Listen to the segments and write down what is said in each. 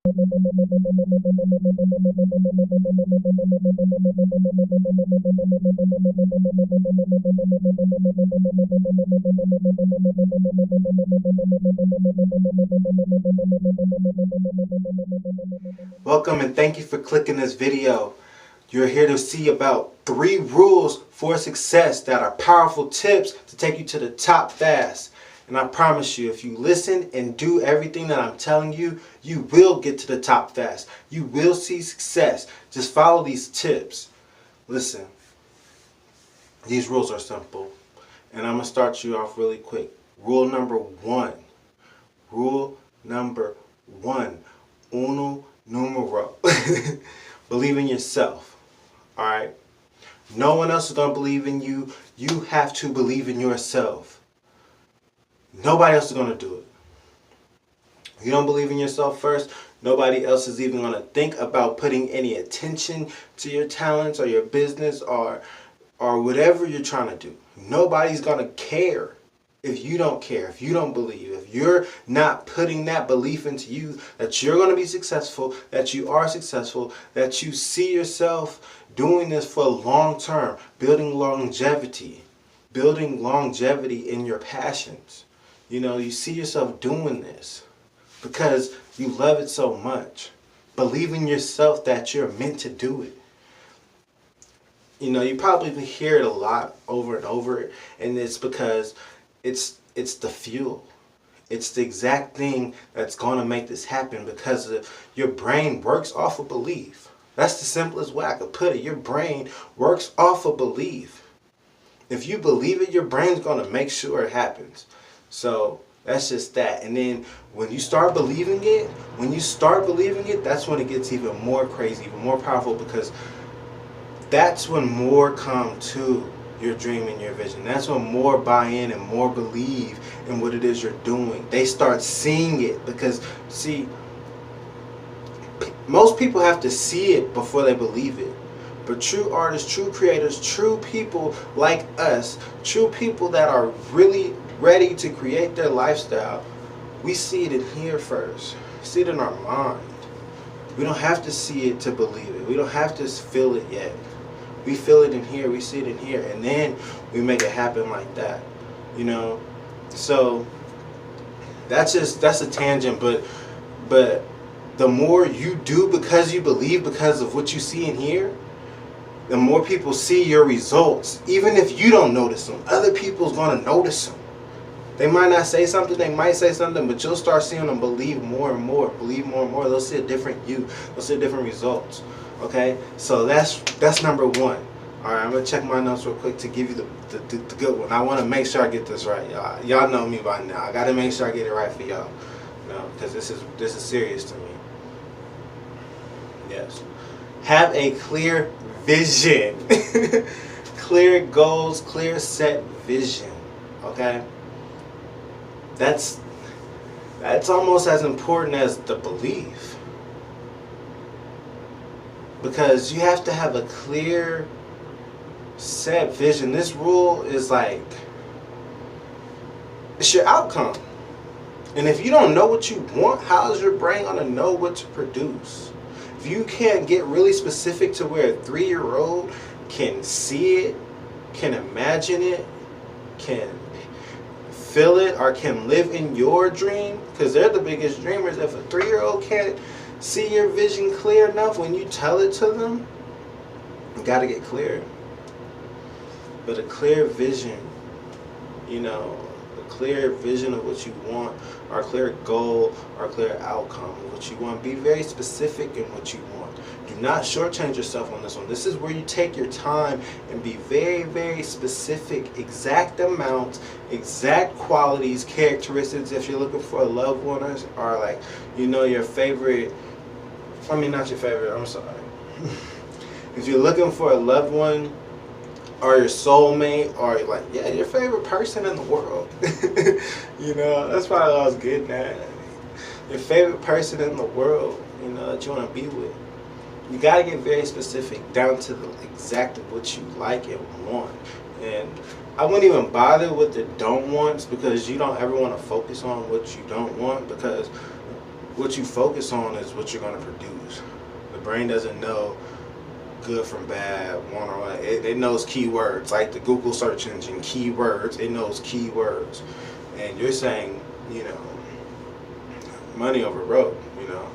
Welcome and thank you for clicking this video. You're here to see about 3 rules for success that are powerful tips to take you to the top fast. And I promise you, if you listen and do everything that I'm telling you, you will get to the top fast. You will see success. Just follow these tips. Listen, these rules are simple. And I'm going to start you off really quick. Rule number 1. Rule number 1. Uno numero. Believe in yourself. Alright? No one else is going to believe in you. You have to believe in yourself. Nobody else is going to do it. If you don't believe in yourself first, nobody else is even going to think about putting any attention to your talents or your business or whatever you're trying to do. Nobody's going to care if you don't care, if you don't believe, if you're not putting that belief into you that you're going to be successful, that you are successful, that you see yourself doing this for long term, building longevity in your passions. You know, you see yourself doing this because you love it so much. Believe in yourself that you're meant to do it. You know, you probably hear it a lot over and over, and it's because it's the fuel. It's the exact thing that's going to make this happen because your brain works off of belief. That's the simplest way I could put it. Your brain works off of belief. If you believe it, your brain's going to make sure it happens. So that's just that. And then when you start believing it, that's when it gets even more crazy, even more powerful, because that's when more come to your dream and your vision. That's when more buy in and more believe in what it is you're doing. They start seeing it because, see, most people have to see it before they believe it. But true artists, true creators, true people like us, true people that are really ready to create their lifestyle, we see it in here first. We see it in our mind. We don't have to see it to believe it. We don't have to feel it yet. We feel it in here, we see it in here, and then we make it happen like that. You know? So that's a tangent, but the more you do because you believe, because of what you see in here, the more people see your results. Even if you don't notice them, other people's gonna notice them. They might not say something, they might say something, but you'll start seeing them believe more and more, They'll see a different you. They'll see different results. Okay? So that's number 1. Alright, I'm going to check my notes real quick to give you the good one. I want to make sure I get this right, y'all. Y'all know me by now. I got to make sure I get it right for y'all. You know, because this is serious to me. Yes. Have a clear vision. Clear goals, clear set vision. Okay? That's almost as important as the belief, because you have to have a clear set vision. This rule is like, it's your outcome, and if you don't know what you want, how is your brain gonna know what to produce? If you can't get really specific to where a 3-year-old can see it, can imagine it, can feel it, or can live in your dream, because they're the biggest dreamers. If a 3-year-old can't see your vision clear enough when you tell it to them, you got to get clear. But a clear vision, you know, a clear vision of what you want, or a clear goal, or a clear outcome of what you want. Be very specific in what you want. Do not shortchange yourself on this one. This is where you take your time and be very, very specific, exact amounts, exact qualities, characteristics. If you're looking for a loved one, or like, you know, your favorite, I mean, not your favorite, I'm sorry. If you're looking for a loved one, or your soulmate, or like, yeah, your favorite person in the world. You know, that's probably what I was getting at. Your favorite person in the world, you know, that you want to be with. You got to get very specific, down to the exact of what you like and want. And I wouldn't even bother with the don't wants, because you don't ever want to focus on what you don't want, because what you focus on is what you're going to produce. The brain doesn't know good from bad, one or one. It knows keywords, like the Google search engine, keywords. It knows keywords. And you're saying, you know, money over broke, you know.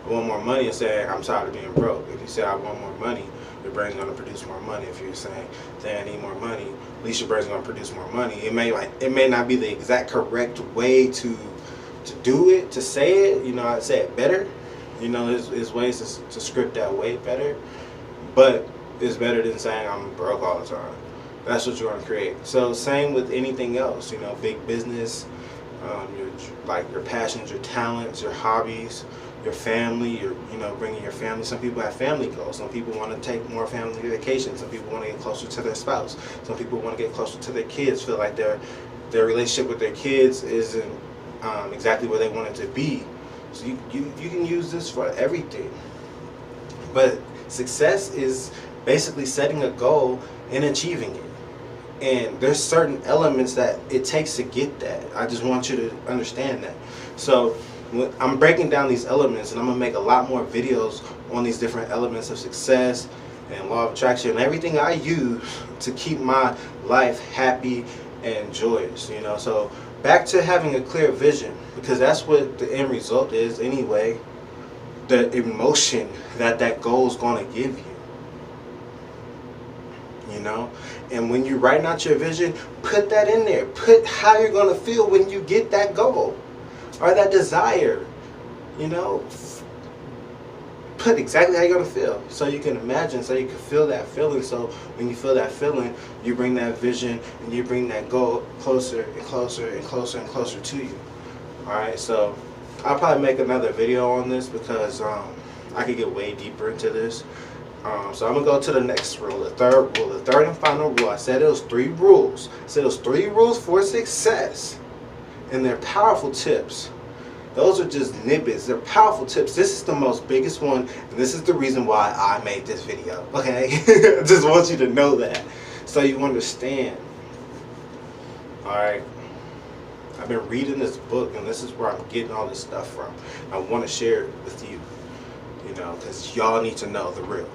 I want more money and saying, I'm tired of being broke. If you say, I want more money, your brain's going to produce more money. If you're saying, I need more money, at least your brain's going to produce more money. It may not be the exact correct way to do it, to say it. You know, I'd say it better. You know, there's ways to script that way better. But it's better than saying I'm broke all the time. That's what you're going to create. So same with anything else, you know, big business, your passions, your talents, your hobbies, your family, you know, bringing your family. Some people have family goals. Some people want to take more family vacations. Some people want to get closer to their spouse. Some people want to get closer to their kids, feel like their relationship with their kids isn't exactly where they want it to be. So you can use this for everything. But success is basically setting a goal and achieving it. And there's certain elements that it takes to get that. I just want you to understand that. So I'm breaking down these elements, and I'm going to make a lot more videos on these different elements of success and law of attraction and everything I use to keep my life happy and joyous, you know. So back to having a clear vision, because that's what the end result is anyway. The emotion that goal is going to give you, you know. And when you're writing out your vision, put that in there. Put how you're going to feel when you get that goal or that desire, you know. Put exactly how you're going to feel, so you can imagine, so you can feel that feeling. So when you feel that feeling, you bring that vision and you bring that goal closer and closer and closer and closer to you. Alright, so I'll probably make another video on this, because I could get way deeper into this. So I'm going to go to the next rule, the third rule, the third and final rule. I said it was 3 rules. I said it was 3 rules for success. And they're powerful tips. Those are just snippets. They're powerful tips. This is the most biggest one, and this is the reason why I made this video. Okay? I just want you to know that, so you understand. Alright. I've been reading this book, and this is where I'm getting all this stuff from. I want to share it with you, you know, because y'all need to know the real.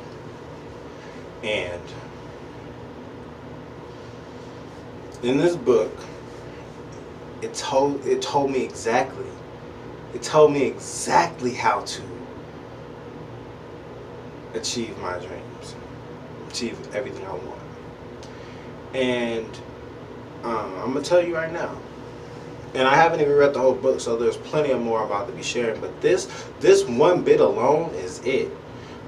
And in this book, it told me exactly. It told me exactly how to achieve my dreams, achieve everything I want. And I'm gonna tell you right now. And I haven't even read the whole book, so there's plenty of more I'm about to be sharing. But this one bit alone is it.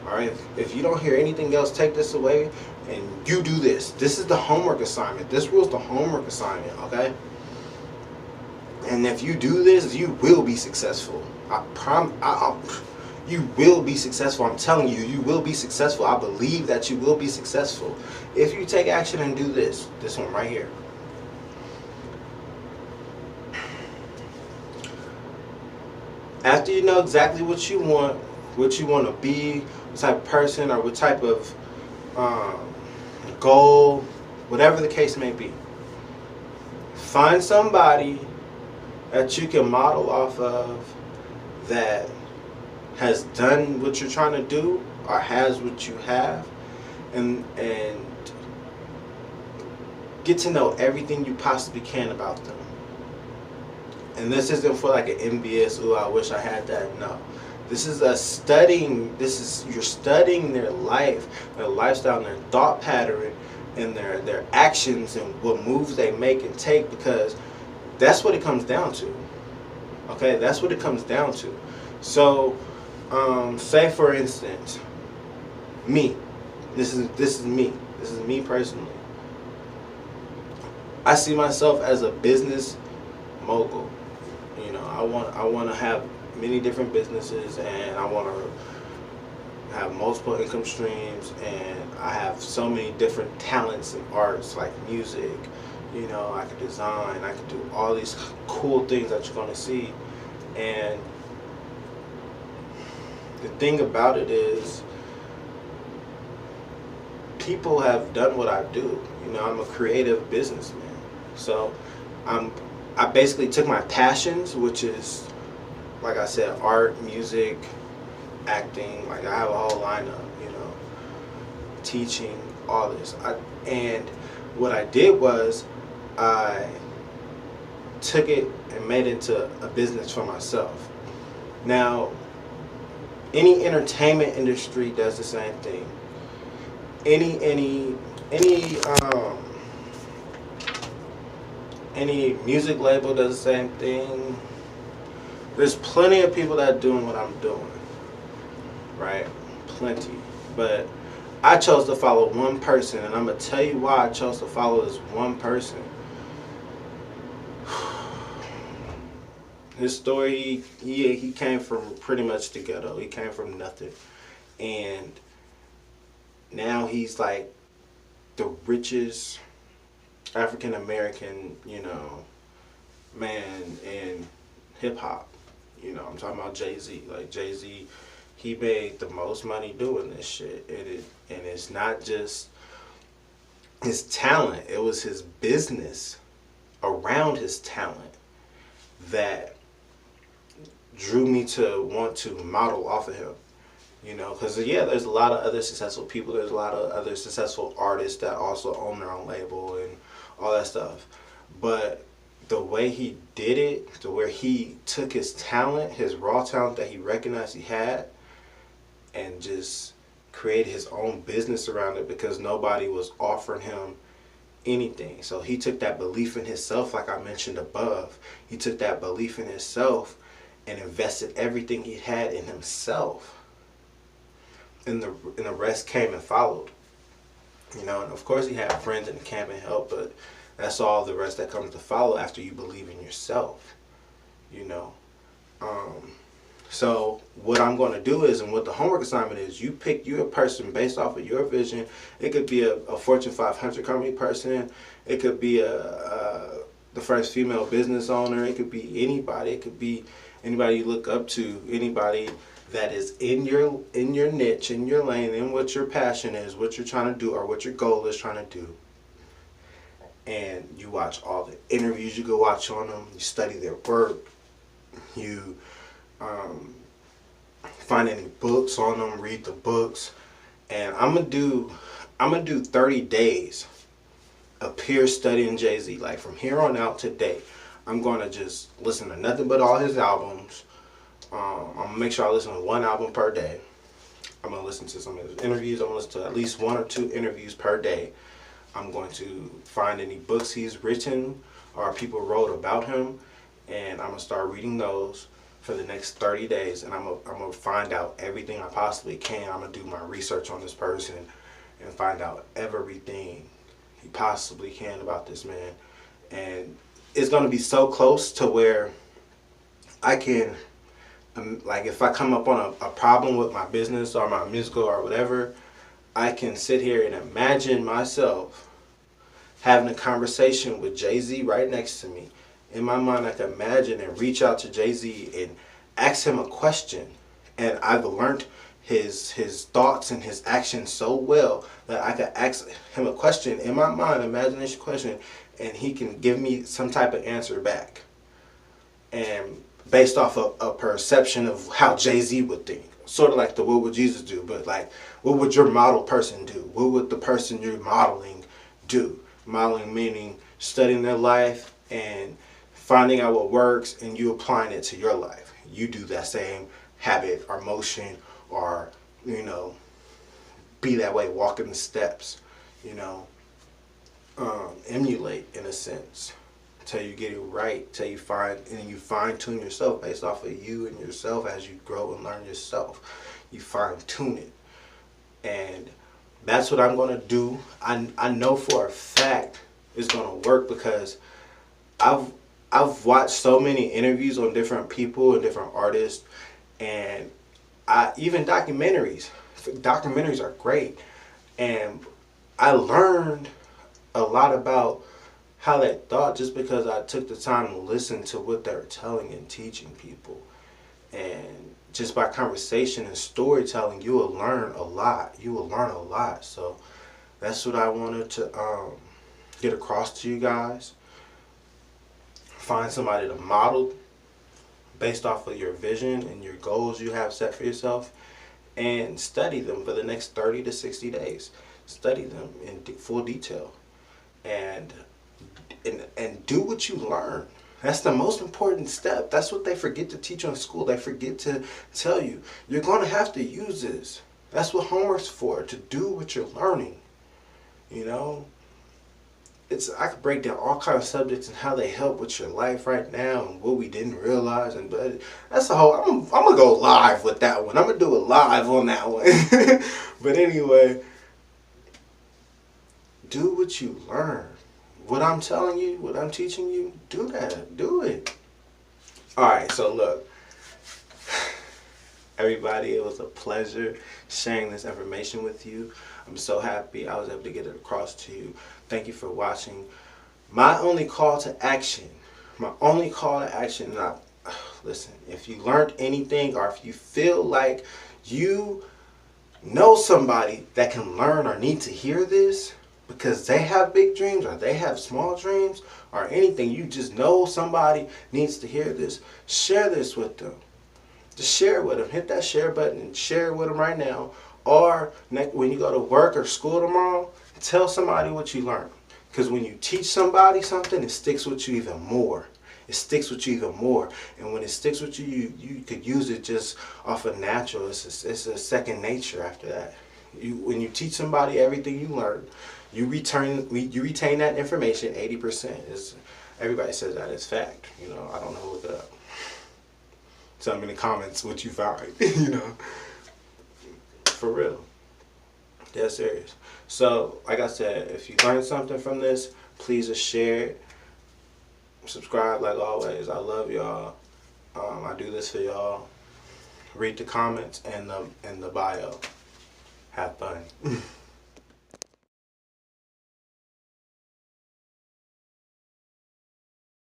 Alright? If you don't hear anything else, take this away and you do this. This is the homework assignment. This rule's the homework assignment, okay? And if you do this, you will be successful. You will be successful. I'm telling you, you will be successful. I believe that you will be successful if you take action and do this one right here. After you know exactly what you want to be, what type of person or what type of goal, whatever the case may be, find somebody that you can model off of that has done what you're trying to do or has what you have, and get to know everything you possibly can about them. And this isn't for like an envious, ooh, I wish I had that. No. This is you're studying their life, their lifestyle, and their thought pattern, and their actions, and what moves they make and take, because that's what it comes down to. Okay, that's what it comes down to. So, say for instance, me. This is me. This is me personally. I see myself as a business mogul. You know, I want to have many different businesses, and I want to have multiple income streams, and I have so many different talents and arts, like music. You know, I could design, I could do all these cool things that you're going to see. And the thing about it is, people have done what I do. You know, I'm a creative businessman. So I basically took my passions, which is like I said, art, music, acting. Like I have a whole lineup, you know, teaching, all this. And what I did was I took it and made it into a business for myself. Now, any entertainment industry does the same thing. Any any music label does the same thing. There's plenty of people that are doing what I'm doing, right? Plenty. But I chose to follow one person, and I'm gonna tell you why I chose to follow this one person. His story, he came from pretty much the ghetto. He came from nothing, and now he's like the richest African American, you know, man in hip hop. You know, I'm talking about Jay-Z. Like Jay-Z, he made the most money doing this shit, and it's not just his talent. It was his business around his talent that drew me to want to model off of him. You know, because yeah, there's a lot of other successful people. There's a lot of other successful artists that also own their own label and all that stuff. But the way he did it, to where he took his talent, his raw talent that he recognized he had, and just created his own business around it because nobody was offering him anything. So he took that belief in himself, like I mentioned above. He took that belief in himself and invested everything he had in himself. And the rest came and followed. You know, and of course he had friends in the camp and help, but that's all the rest that comes to follow after you believe in yourself. You know. So what I'm going to do is, and what the homework assignment is, you pick you a person based off of your vision. It could be a Fortune 500 company person. It could be the first female business owner. It could be anybody. It could be anybody you look up to. Anybody that is in your niche, in your lane, in what your passion is, what you're trying to do, or what your goal is trying to do. And you watch all the interviews you go watch on them. You study their work. You find any books on them, read the books, and I'm gonna do 30 days of pure studying Jay-Z. Like from here on out today, I'm gonna just listen to nothing but all his albums. I'm gonna make sure I listen to one album per day. I'm gonna listen to some of his interviews. I'm gonna listen to at least 1 or 2 interviews per day. I'm going to find any books he's written or people wrote about him, and I'm gonna start reading those for the next 30 days, and I'm gonna find out everything I possibly can. I'm gonna do my research on this person and find out everything he possibly can about this man. And it's gonna be so close to where I can, like if I come up on a problem with my business or my musical or whatever, I can sit here and imagine myself having a conversation with Jay-Z right next to me. In my mind, I can imagine and reach out to Jay-Z and ask him a question. And I've learned his thoughts and his actions so well that I can ask him a question in my mind, imagination question, and he can give me some type of answer back. And based off of a perception of how Jay-Z would think. Sort of like the what would Jesus do, but like what would your model person do? What would the person you're modeling do? Modeling meaning studying their life and finding out what works and you applying it to your life. You do that same habit or motion or, you know, be that way, walk in the steps, you know, emulate in a sense. Till you get it right, till you fine tune yourself based off of you and yourself as you grow and learn yourself. You fine tune it. And that's what I'm gonna do. I know for a fact it's gonna work because I've watched so many interviews on different people and different artists, and even documentaries. Documentaries are great, and I learned a lot about how they thought just because I took the time to listen to what they were telling and teaching people. And just by conversation and storytelling, you will learn a lot. You will learn a lot. So that's what I wanted to get across to you guys. Find somebody to model based off of your vision and your goals you have set for yourself, and study them for the next 30 to 60 days. Study them in full detail, and do what you learn. That's the most important step. That's what they forget to teach you in school. They forget to tell you, you're going to have to use this. That's what homework's for, to do what you're learning. You know, I could break down all kinds of subjects and how they help with your life right now and what we didn't realize. But that's the whole. I'm gonna go live with that one. I'm gonna do it live on that one. But anyway, do what you learn. What I'm telling you, what I'm teaching you, do that. Do it. All right. So look, everybody, it was a pleasure sharing this information with you. I'm so happy I was able to get it across to you. Thank you for watching. My only call to action, listen, if you learned anything, or if you feel like you know somebody that can learn or need to hear this, because they have big dreams or they have small dreams or anything, you just know somebody needs to hear this, share this with them. Just share it with them. Hit that share button and share it with them right now. Or when you go to work or school tomorrow, tell somebody what you learned. Because when you teach somebody something, it sticks with you even more. It sticks with you even more. And when it sticks with you, you could use it just off of natural. It's a second nature after that. When you teach somebody everything you learned, you retain that information 80%. Everybody says that is fact. You know, I don't know, look it up. Tell me in the comments what you find. You know, for real. Dead serious. So, like I said, if you learned something from this, please just share it. Subscribe like always. I love y'all. I do this for y'all. Read the comments and the bio. Have fun.